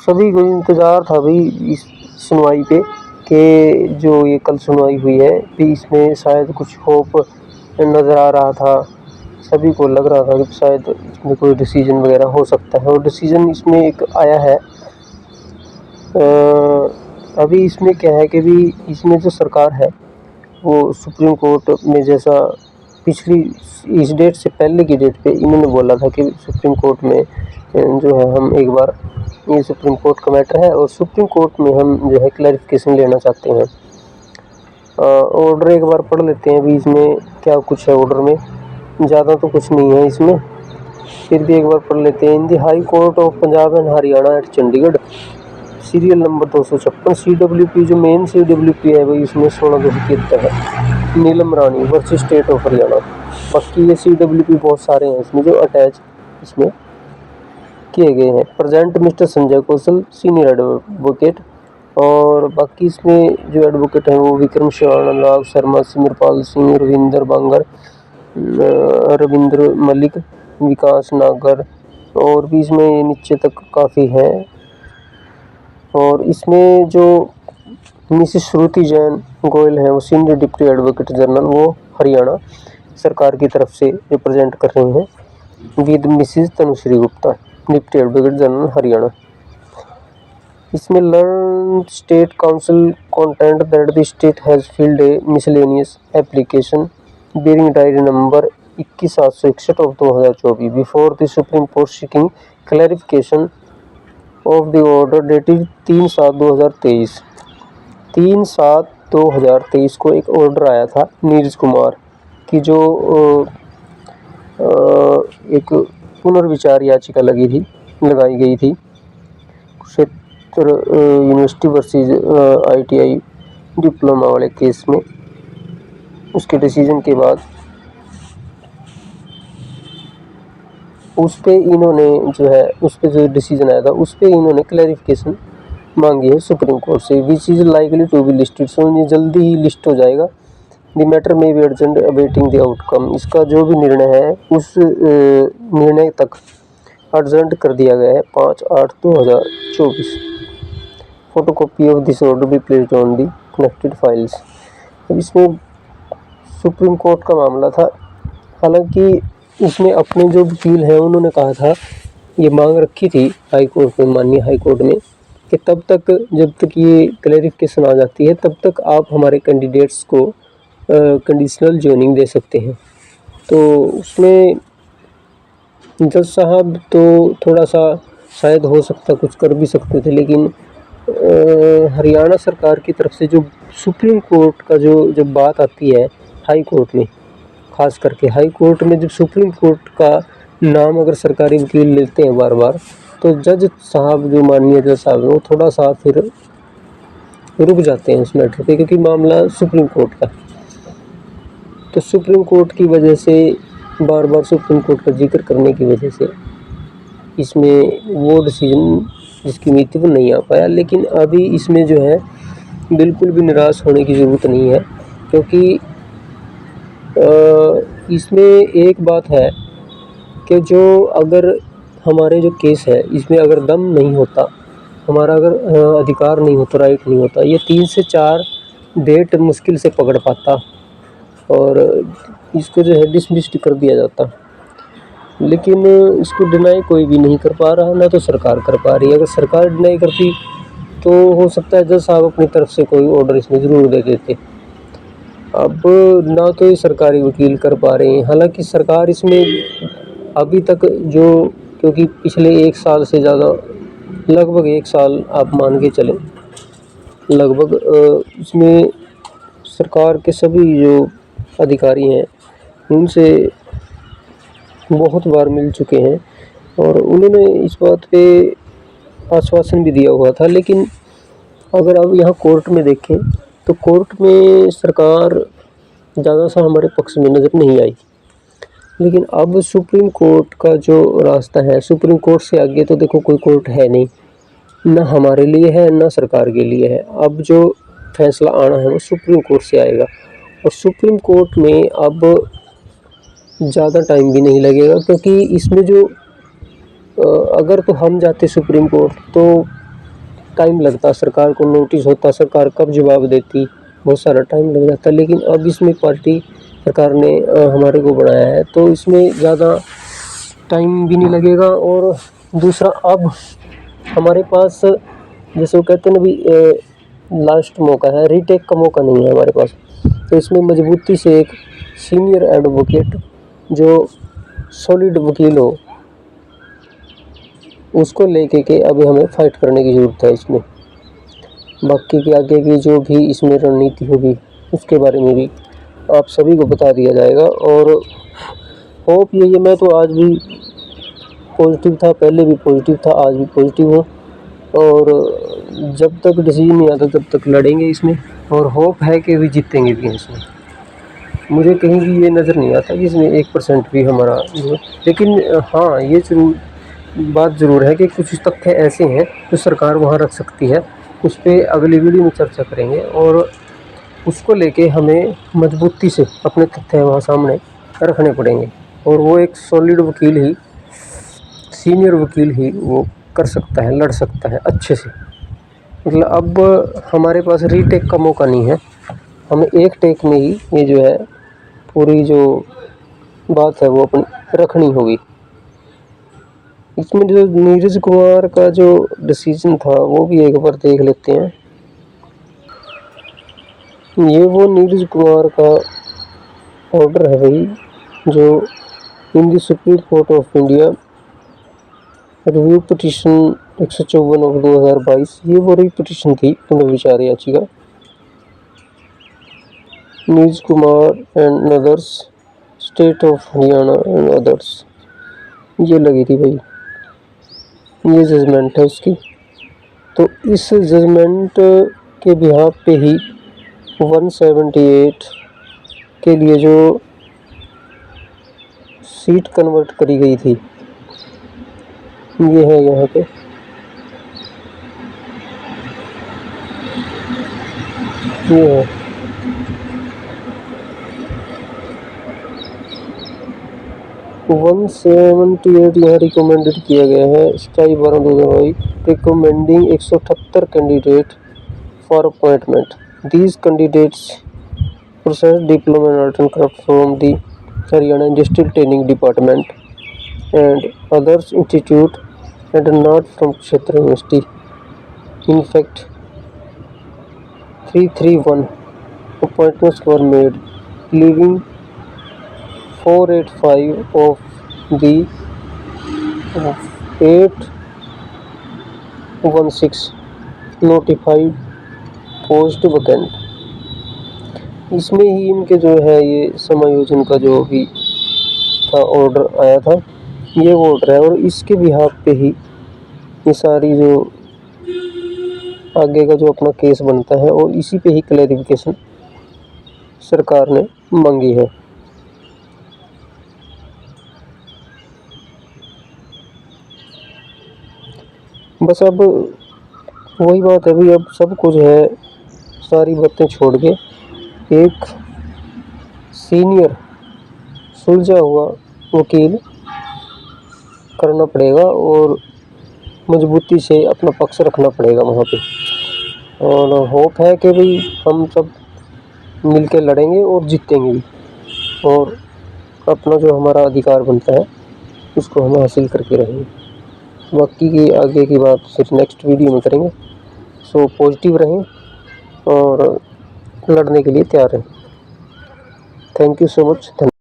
सभी को इंतज़ार था भाई इस सुनवाई पे कि जो ये कल सुनवाई हुई है कि इसमें शायद कुछ होप नज़र आ रहा था। सभी को लग रहा था कि शायद इसमें कोई डिसीजन वगैरह हो सकता है, और डिसीजन इसमें एक आया है। अभी इसमें क्या है कि भी इसमें जो सरकार है वो सुप्रीम कोर्ट में, जैसा पिछली इस डेट से पहले की डेट पे इन्होंने बोला था कि सुप्रीम कोर्ट में जो है हम एक बार, ये सुप्रीम कोर्ट का मैटर है और सुप्रीम कोर्ट में हम जो है क्लैरिफिकेशन लेना चाहते हैं। ऑर्डर एक बार पढ़ लेते हैं भी इसमें क्या कुछ है ऑर्डर में। ज़्यादा तो कुछ नहीं है इसमें, फिर भी एक बार पढ़ लेते हैं। In the high court of Punjab and Haryana at Chandigarh, serial number 256, CWP जो मेन CWP है भाई इसमें 16/273 है, Neelam Rani versus state of Haryana. बाकी ये CWP बहुत सारे हैं इसमें जो अटैच इसमें किए गए हैं। प्रेजेंट मिस्टर संजय कौशल सीनियर एडवोकेट, और बाकी इसमें जो एडवोकेट हैं वो विक्रम शरण, अनुराग शर्मा, सिमरपाल सिंह, रविंदर बांगर, रविंद्र मलिक, विकास नागर, और भी इसमें नीचे तक काफ़ी हैं। और इसमें जो मिसेस श्रुति जैन गोयल हैं वो सीनियर डिप्टी एडवोकेट जनरल, वो हरियाणा सरकार की तरफ से रिप्रेजेंट कर रहे हैं, with Mrs Tanushree Gupta deputy advocate general Haryana. इसमें learned state counsel contend that the state has filed a miscellaneous application bearing diary number 21761 of 2024 before the supreme court seeking clarification of the order dated 3/7/2023। 3/7/2023 को एक order आया था नीरज कुमार की, जो एक पुनर्विचार याचिका लगाई गई थी क्षेत्र यूनिवर्सिटी वर्सेस ITI डिप्लोमा वाले केस में। उसके डिसीजन के बाद उस पे इन्होंने जो है, उस पे जो डिसीजन आया था उस पे इन्होंने क्लैरिफिकेशन मांगी है सुप्रीम कोर्ट से, which is likely to be listed, so ये जल्दी ही लिस्ट हो जाएगा। द मैटर में be urgent awaiting the outcome, इसका जो भी निर्णय है उस निर्णय तक अर्जेंट कर दिया गया है 5/8/2024। Photocopy of this order be placed on the connected files. अब इसमें सुप्रीम कोर्ट का मामला था, हालांकि इसमें अपने जो वकील हैं उन्होंने कहा था, ये मांग रखी थी हाई कोर्ट में, माननीय हाई कोर्ट में, कि तब तक जब तक ये क्लैरिफिकेशन आ जाती है तब तक आप हमारे कैंडिडेट्स को कंडीशनल जॉइनिंग दे सकते हैं। तो उसमें जज साहब तो थोड़ा सा शायद हो सकता कुछ कर भी सकते थे, लेकिन हरियाणा सरकार की तरफ से जो सुप्रीम कोर्ट का जब बात आती है हाई कोर्ट में, खास करके हाई कोर्ट में जब सुप्रीम कोर्ट का नाम अगर सरकारी वकील लेते हैं बार बार, तो जज साहब जो माननीय जज साहब वो थोड़ा सा फिर रुक जाते हैं उस मैटर पे, क्योंकि मामला सुप्रीम कोर्ट का। तो सुप्रीम कोर्ट की वजह से बार बार सुप्रीम कोर्ट का जिक्र करने की वजह से इसमें वो डिसीजन जिसकी उम्मीद थी वो नहीं आ पाया। लेकिन अभी इसमें जो है बिल्कुल भी निराश होने की ज़रूरत नहीं है, क्योंकि इसमें एक बात है कि जो अगर हमारे जो केस है इसमें अगर दम नहीं होता, हमारा अगर अधिकार नहीं होता, राइट नहीं होता, ये 3 से 4 डेट मुश्किल से पकड़ पाता और इसको जो है डिसमिस्ड कर दिया जाता। लेकिन इसको डिनाई कोई भी नहीं कर पा रहा, ना तो सरकार कर पा रही है। अगर सरकार डिनाई करती तो हो सकता है जज साहब अपनी तरफ से कोई ऑर्डर इसमें ज़रूर दे देते। अब ना तो ये सरकारी वकील कर पा रहे हैं, हालांकि सरकार इसमें अभी तक जो, क्योंकि पिछले 1 साल से ज़्यादा, लगभग 1 साल आप मान के चलें लगभग, इसमें सरकार के सभी जो अधिकारी हैं उनसे बहुत बार मिल चुके हैं और उन्होंने इस बात पे आश्वासन भी दिया हुआ था। लेकिन अगर आप यहाँ कोर्ट में देखें तो कोर्ट में सरकार ज़्यादा सा हमारे पक्ष में नज़र नहीं आई। लेकिन अब सुप्रीम कोर्ट का जो रास्ता है, सुप्रीम कोर्ट से आगे तो देखो कोई कोर्ट है नहीं, ना हमारे लिए है ना सरकार के लिए है। अब जो फैसला आना है वो सुप्रीम कोर्ट से आएगा और सुप्रीम कोर्ट में अब ज़्यादा टाइम भी नहीं लगेगा, क्योंकि इसमें जो अगर तो हम जाते सुप्रीम कोर्ट तो टाइम लगता, सरकार को नोटिस होता, सरकार कब जवाब देती, बहुत सारा टाइम लग जाता। लेकिन अब इसमें पार्टी सरकार ने हमारे को बढ़ाया है तो इसमें ज़्यादा टाइम भी नहीं लगेगा। और दूसरा, अब हमारे पास जैसे वो कहते हैं ना भी लास्ट मौका है, रीटेक का मौका नहीं है हमारे पास। तो इसमें मजबूती से एक सीनियर एडवोकेट जो सॉलिड वकील हो उसको लेके के अभी हमें फाइट करने की ज़रूरत है इसमें। बाकी के आगे की जो भी इसमें रणनीति होगी उसके बारे में भी आप सभी को बता दिया जाएगा। और होप यही है, मैं तो आज भी पॉजिटिव था, पहले भी पॉजिटिव था, आज भी पॉजिटिव हूँ। और जब तक डिसीजन नहीं आता तब तक लड़ेंगे इसमें, और होप है कि भी जीतेंगे भी इसमें। मुझे कहीं भी ये नज़र नहीं आता कि इसमें 1% भी हमारा लेकिन हाँ, ये बात ज़रूर है कि कुछ तथ्य ऐसे हैं जो सरकार वहाँ रख सकती है। उस पर अगली वीडियो में चर्चा करेंगे और उसको लेके हमें मजबूती से अपने तथ्य वहाँ सामने रखने पड़ेंगे। और वो एक सॉलिड वकील ही, सीनियर वकील ही वो कर सकता है, लड़ सकता है अच्छे से। मतलब अब हमारे पास रीटेक का मौका नहीं है, हमें एक टेक में ही ये जो है पूरी जो बात है वो अपनी रखनी होगी। इसमें जो नीरज कुमार का जो डिसीजन था वो भी एक बार देख लेते हैं। ये वो नीरज कुमार का ऑर्डर है भाई, जो in the supreme court of India review petition 154 of 2022। ये वो रही पिटीशन थी पुनर्विचार याचिका, Neeraj Kumar and others, state of Haryana and others, ये लगी थी भाई। ये जजमेंट है उसकी। तो इस जजमेंट के बिहाफ पे ही 178 के लिए जो सीट कन्वर्ट करी गई थी, ये है यहाँ पे, ये है 178 यहाँ रिकमेंडेड किया गया है। 27/12/2022 recommending 178 candidate for appointment. These candidates process diploma in art and craft from the Haryana industrial training department and others institute and not from Kshetra University. In fact, 331 appointments were made, leaving 485 of the 816 notified post vacant. इसमें ही इनके जो है ये समायोजन का जो भी था ऑर्डर आया था, ये वो ऑर्डर है। और इसके बिहाफ पे ही ये सारी जो आगे का जो अपना केस बनता है और इसी पे ही क्लैरिफिकेशन सरकार ने मांगी है। बस अब वही बात है भाई, अब सब कुछ है, सारी बातें छोड़ के एक सीनियर सुलझा हुआ वकील करना पड़ेगा और मजबूती से अपना पक्ष रखना पड़ेगा वहाँ पे। और होप है कि भाई हम सब मिल के लड़ेंगे और जीतेंगे भी, और अपना जो हमारा अधिकार बनता है उसको हम हासिल करके रहेंगे। बाकी की आगे की बात फिर नेक्स्ट वीडियो में करेंगे। सो पॉजिटिव रहें और लड़ने के लिए तैयार रहें। Thank you so much.